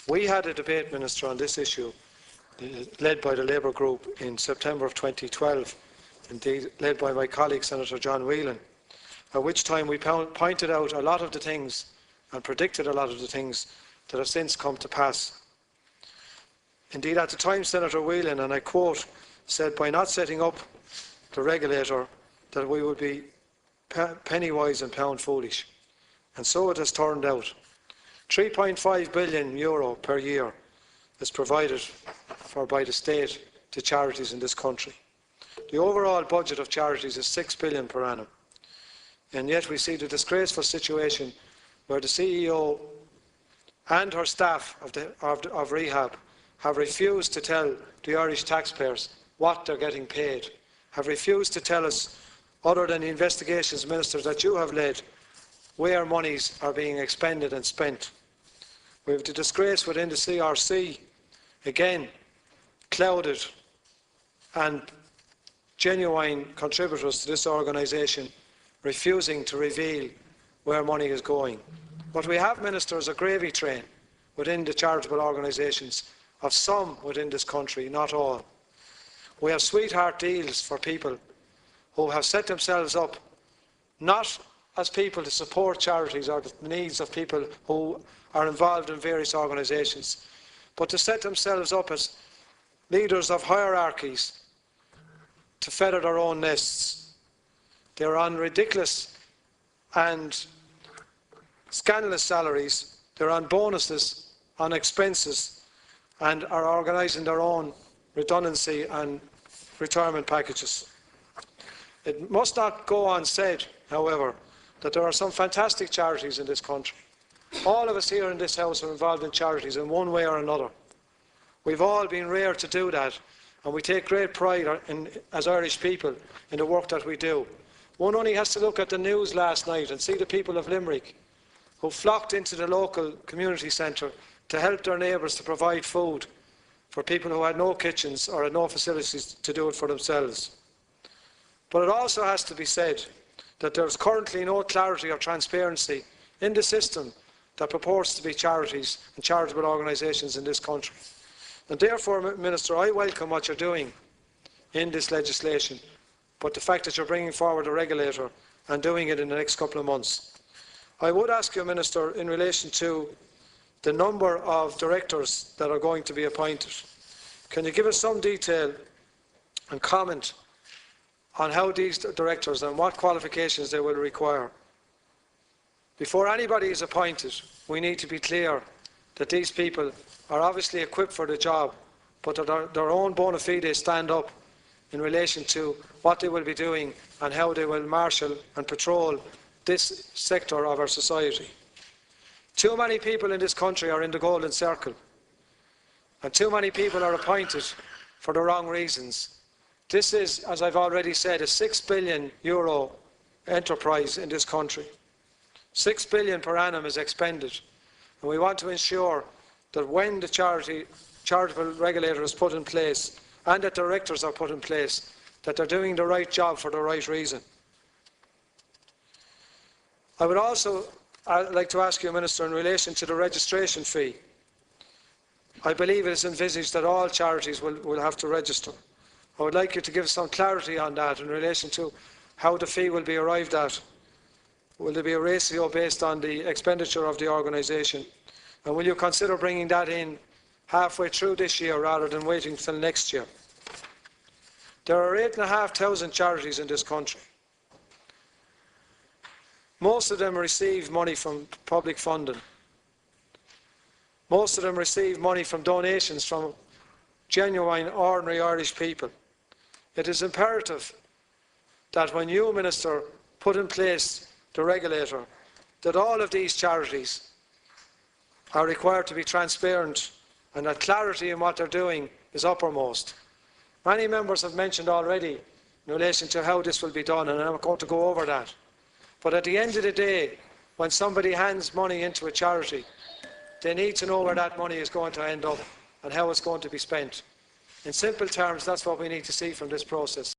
We had a debate, Minister, on this issue, led by the Labour group in September of 2012, indeed led by my colleague Senator John Whelan, at which time we pointed out a lot of the things and predicted a lot of the things that have since come to pass. Indeed, at the time, Senator Whelan, and I quote, said, by not setting up the regulator, that we would be penny wise and pound foolish. And so it has turned out. €3.5 billion per year is provided for by the state to charities in this country. The overall budget of charities is €6 billion per annum. And yet we see the disgraceful situation where the CEO and her staff of Rehab have refused to tell the Irish taxpayers what they're getting paid, have refused to tell us, other than the investigations, Minister, that you have led, where monies are being expended and spent. We have the disgrace within the CRC, again, clouded and genuine contributors to this organisation refusing to reveal where money is going. What we have, Minister, is a gravy train within the charitable organisations of some within this country, not all. We have sweetheart deals for people who have set themselves up not as people to support charities or the needs of people who are involved in various organisations, but to set themselves up as leaders of hierarchies to feather their own nests. They're on ridiculous and scandalous salaries, they're on bonuses, on expenses, and are organising their own redundancy and retirement packages. It must not go unsaid, however, that there are some fantastic charities in this country. All of us here in this House are involved in charities in one way or another. We've all been reared to do that, and we take great pride as Irish people in the work that we do. One only has to look at the news last night and see the people of Limerick who flocked into the local community centre to help their neighbours to provide food for people who had no kitchens or had no facilities to do it for themselves. But it also has to be said that there is currently no clarity or transparency in the system that purports to be charities and charitable organisations in this country. And therefore, Minister, I welcome what you're doing in this legislation, but the fact that you're bringing forward a regulator and doing it in the next couple of months. I would ask you, Minister, in relation to the number of directors that are going to be appointed. Can you give us some detail and comment on how these directors and what qualifications they will require? Before anybody is appointed, we need to be clear that these people are obviously equipped for the job, but that their own bona fides stand up in relation to what they will be doing and how they will marshal and patrol this sector of our society. Too many people in this country are in the golden circle, and too many people are appointed for the wrong reasons. This is, as I've already said, a €6 billion enterprise in this country. €6 billion per annum is expended, and we want to ensure that when the charitable regulator is put in place and that directors are put in place, that they're doing the right job for the right reason. I would also like to ask you, Minister, in relation to the registration fee. I believe it is envisaged that all charities will have to register. I would like you to give some clarity on that in relation to how the fee will be arrived at. Will there be a ratio based on the expenditure of the organisation? And will you consider bringing that in halfway through this year rather than waiting until next year? There are 8,500 charities in this country. Most of them receive money from public funding. Most of them receive money from donations from genuine, ordinary Irish people. It is imperative that when you, Minister, put in place the regulator, that all of these charities are required to be transparent and that clarity in what they're doing is uppermost. Many members have mentioned already in relation to how this will be done, and I'm going to go over that. But at the end of the day, when somebody hands money into a charity, they need to know where that money is going to end up and how it's going to be spent. In simple terms, that's what we need to see from this process.